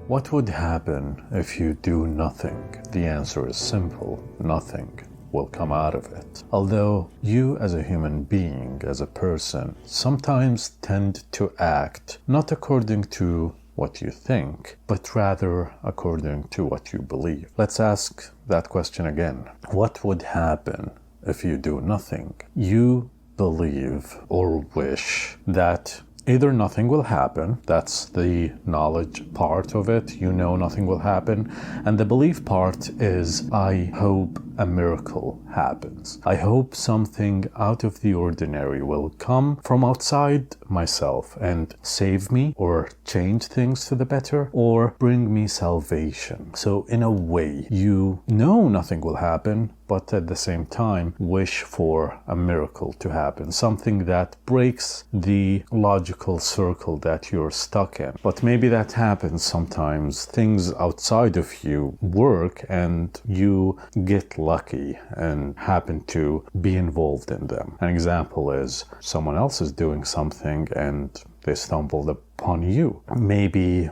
What would happen if you do nothing? The answer is simple: nothing will come out of it. Although you as a human being, as a person, sometimes tend to act not according to what you think, but rather according to what you believe. Let's ask that question again. What would happen if you do nothing? You believe or wish that either nothing will happen, that's the knowledge part of it, you know nothing will happen, and the belief part is, I hope a miracle happens. I hope something out of the ordinary will come from outside myself and save me, or change things to the better, or bring me salvation. So in a way, you know nothing will happen, but at the same time wish for a miracle to happen, something that breaks the logical circle that you're stuck in. But maybe that happens sometimes. Things outside of you work and you get lucky and happen to be involved in them. An example is someone else is doing something and they stumbled upon you. Maybe,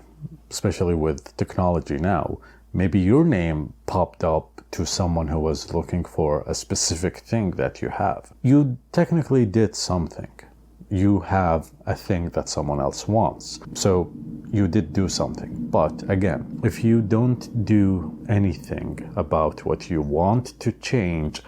especially with technology now, maybe your name popped up to someone who was looking for a specific thing that you have. You technically did something. You have a thing that someone else wants. So you did do something. But again, if you don't do anything about what you want to change,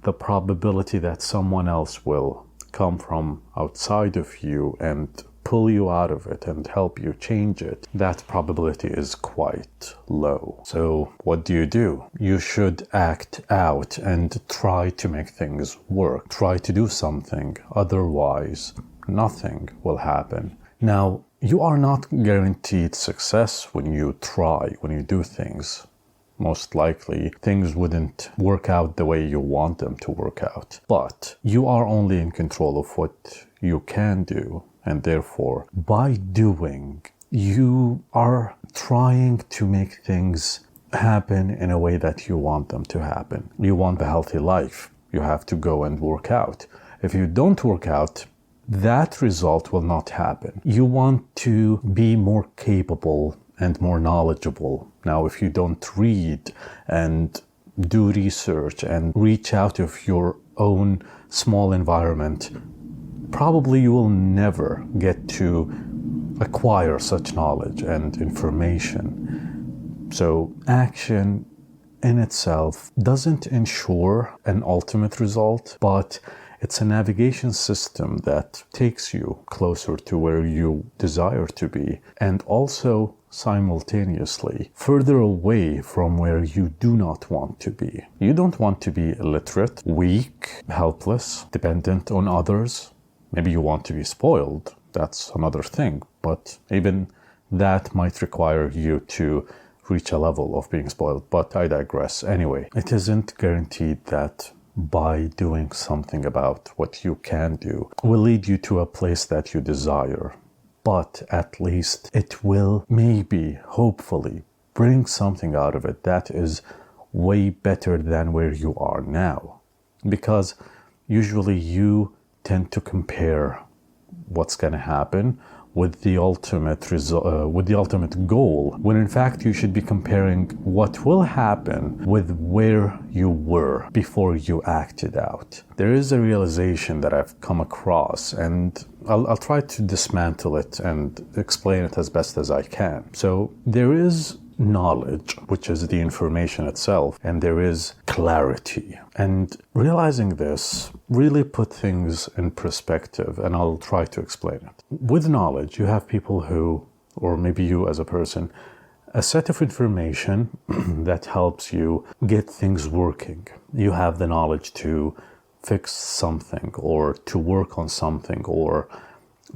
the probability that someone else will come from outside of you and pull you out of it and help you change it, that probability is quite low. So what do? You should act out and try to make things work. Try to do something. Otherwise, nothing will happen. Now, you are not guaranteed success when you try, when you do things. Most likely, things wouldn't work out the way you want them to work out. But you are only in control of what you can do. And therefore, by doing, you are trying to make things happen in a way that you want them to happen. You want a healthy life. You have to go and work out. If you don't work out, that result will not happen. You want to be more capable and more knowledgeable. Now, if you don't read and do research and reach out of your own small environment, probably you will never get to acquire such knowledge and information. So action in itself doesn't ensure an ultimate result, but it's a navigation system that takes you closer to where you desire to be, and also simultaneously further away from where you do not want to be. You don't want to be illiterate, weak, helpless, dependent on others. Maybe you want to be spoiled, that's another thing, but even that might require you to reach a level of being spoiled, but I digress. Anyway, it isn't guaranteed that by doing something about what you can do will lead you to a place that you desire, but at least it will maybe, hopefully, bring something out of it that is way better than where you are now. Because usually you tend to compare what's going to happen with the ultimate goal, when in fact you should be comparing what will happen with where you were before you acted out. There is a realization that I've come across, and I'll try to dismantle it and explain it as best as I can. So there is knowledge, which is the information itself, and there is clarity. And realizing this really put things in perspective, and I'll try to explain it. With knowledge, you have people who, or maybe you as a person, a set of information that helps you get things working. You have the knowledge to fix something, or to work on something, or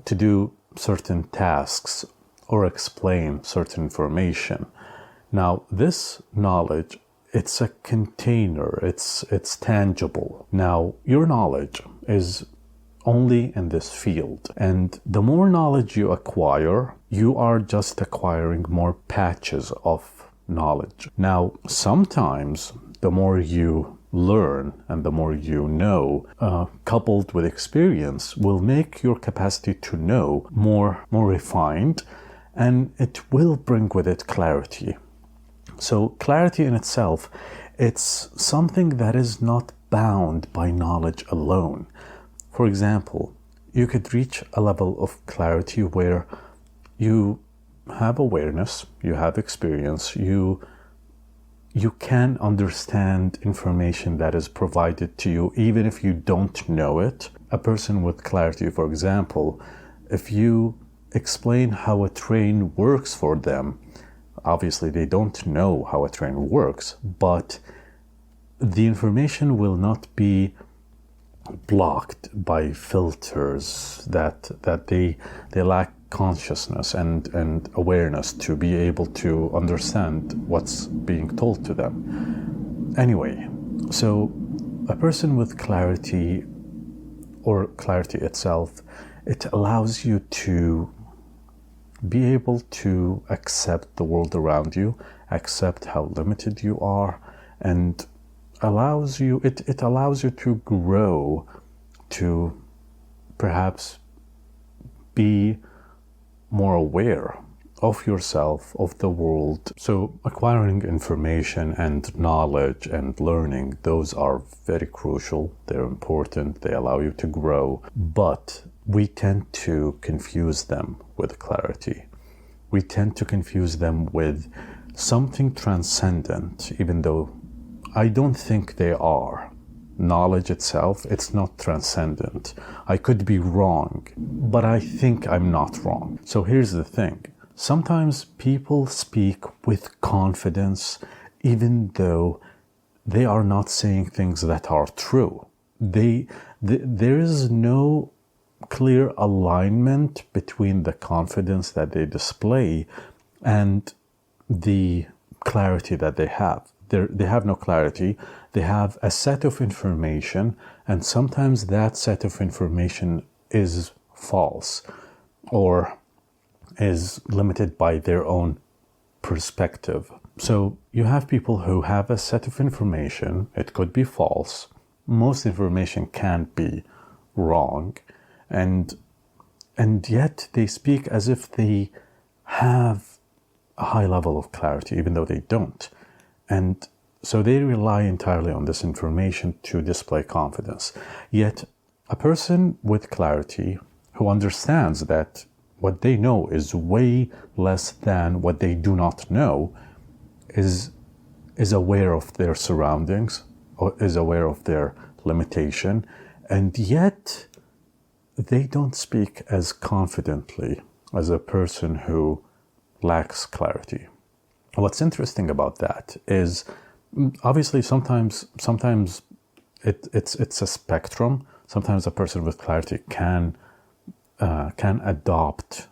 to do certain tasks, or explain certain information. Now, this knowledge, it's a container, it's tangible. Now, your knowledge is only in this field, and the more knowledge you acquire, you are just acquiring more patches of knowledge. Now, sometimes the more you learn and the more you know, coupled with experience, will make your capacity to know more refined, and it will bring with it clarity. So clarity in itself, it's something that is not bound by knowledge alone. For example, you could reach a level of clarity where you have awareness, you have experience, you can understand information that is provided to you even if you don't know it. A person with clarity, for example, if you explain how a train works for them, obviously they don't know how a train works, but the information will not be blocked by filters that they lack consciousness and awareness to be able to understand what's being told to them. Anyway, so a person with clarity, or clarity itself, it allows you to be able to accept the world around you, accept how limited you are, and allows you to grow, to perhaps be more aware of yourself, of the world. So acquiring information and knowledge and learning, those are very crucial. They're important. They allow you to grow. But we tend to confuse them with clarity. We tend to confuse them with something transcendent, even though I don't think they are. Knowledge itself, it's not transcendent. I could be wrong, but I think I'm not wrong. So here's the thing. Sometimes people speak with confidence, even though they are not saying things that are true. There is no clear alignment between the confidence that they display and the clarity that they have. They have no clarity. They have a set of information, and sometimes that set of information is false or is limited by their own perspective. So you have people who have a set of information. It could be false. Most information can be wrong, and yet they speak as if they have a high level of clarity, even though they don't. And so they rely entirely on this information to display confidence. Yet a person with clarity who understands that what they know is way less than what they do not know is aware of their surroundings, or is aware of their limitation, and yet they don't speak as confidently as a person who lacks clarity. What's interesting about that is, obviously, sometimes it's a spectrum. Sometimes a person with clarity can adopt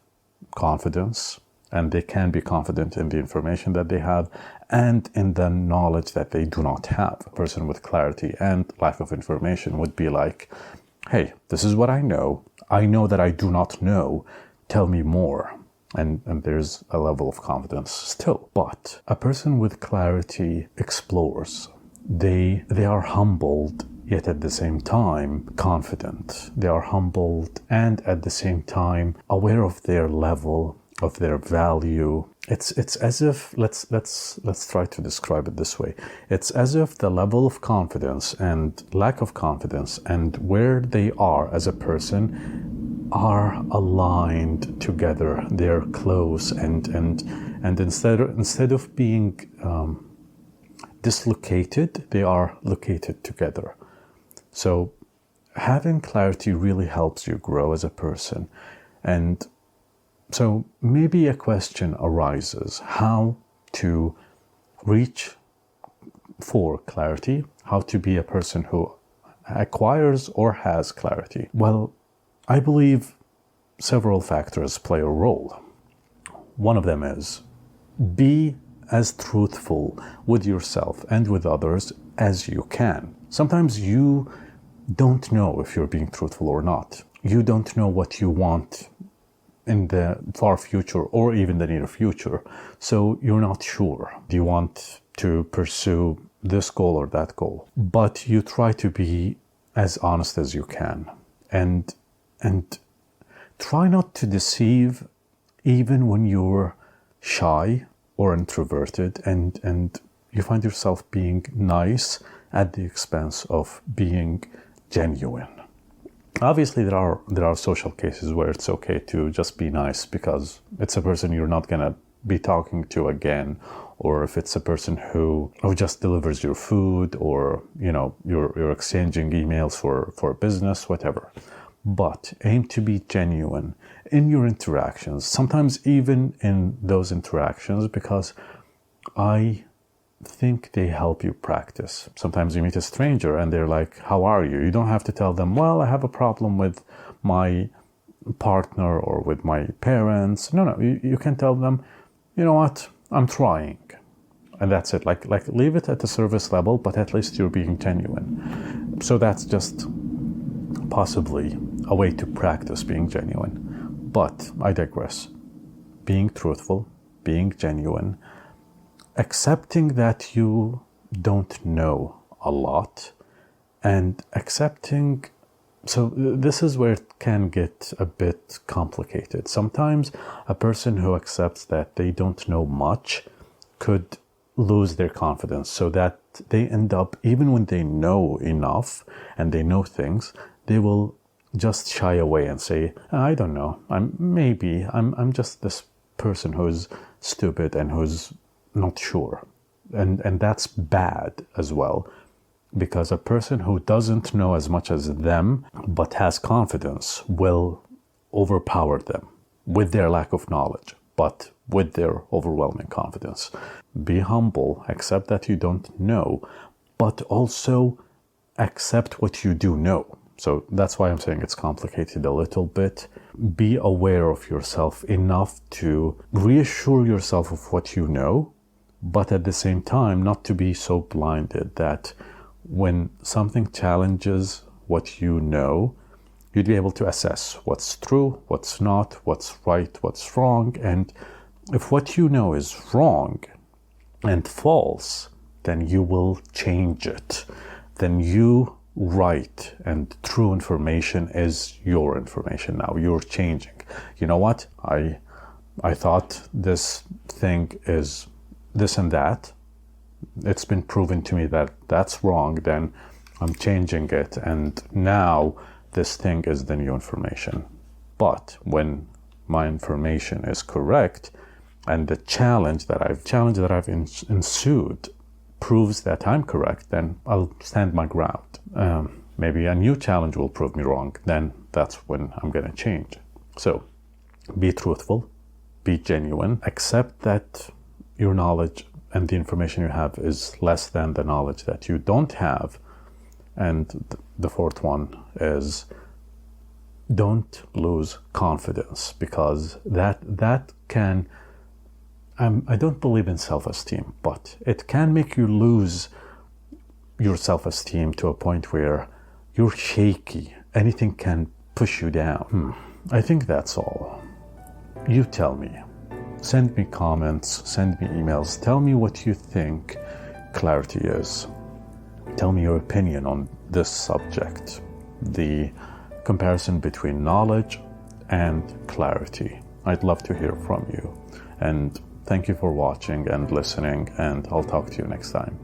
confidence, and they can be confident in the information that they have and in the knowledge that they do not have. A person with clarity and lack of information would be like, hey, this is what I know. I know that I do not know. Tell me more. And there's a level of confidence still. But a person with clarity explores. They are humbled, yet at the same time confident. They are humbled and at the same time aware of their level, of their value. It's as if, let's try to describe it this way. It's as if the level of confidence and lack of confidence and where they are as a person are aligned together. They're close, and instead of being dislocated, they are located together. So having clarity really helps you grow as a person. And so maybe a question arises: how to reach for clarity, how to be a person who acquires or has clarity. Well, I believe several factors play a role. One of them is be as truthful with yourself and with others as you can. Sometimes you don't know if you're being truthful or not. You don't know what you want in the far future or even the near future. So you're not sure. Do you want to pursue this goal or that goal? But you try to be as honest as you can. And try not to deceive even when you're shy or introverted and you find yourself being nice at the expense of being genuine. Obviously, there are social cases where it's okay to just be nice because it's a person you're not gonna be talking to again, or if it's a person who just delivers your food, or you're exchanging emails for business, whatever. But aim to be genuine in your interactions, sometimes even in those interactions, because I think they help you practice. Sometimes you meet a stranger and they're like, how are you? You don't have to tell them, well, I have a problem with my partner or with my parents. No, you can tell them, you know what, I'm trying. And that's it. Like leave it at the service level, but at least you're being genuine. So that's just possibly a way to practice being genuine. But I digress. Being truthful, being genuine, accepting that you don't know a lot, and accepting, so this is where it can get a bit complicated. Sometimes a person who accepts that they don't know much could lose their confidence, so that they end up, even when they know enough and they know things, they will just shy away and say, I don't know, I'm just this person who's stupid and who's not sure. And that's bad as well, because a person who doesn't know as much as them but has confidence will overpower them with their lack of knowledge, but with their overwhelming confidence. Be humble, accept that you don't know, but also accept what you do know. So that's why I'm saying it's complicated a little bit. Be aware of yourself enough to reassure yourself of what you know, but at the same time, not to be so blinded that when something challenges what you know, you'd be able to assess what's true, what's not, what's right, what's wrong. And if what you know is wrong and false, then you will change it. Then you right and true information is your information now. You're changing. You know what? I thought this thing is this and that. It's been proven to me that that's wrong. Then I'm changing it, and now this thing is the new information. But when my information is correct and the challenge that I've ensued proves that I'm correct, then I'll stand my ground. Maybe a new challenge will prove me wrong. Then that's when I'm going to change. So be truthful, be genuine, accept that your knowledge and the information you have is less than the knowledge that you don't have. And the fourth one is don't lose confidence, because that can, I don't believe in self-esteem, but it can make you lose your self-esteem to a point where you're shaky. Anything can push you down. I think that's all. You tell me. Send me comments, send me emails. Tell me what you think clarity is. Tell me your opinion on this subject, the comparison between knowledge and clarity. I'd love to hear from you. And thank you for watching and listening, and I'll talk to you next time.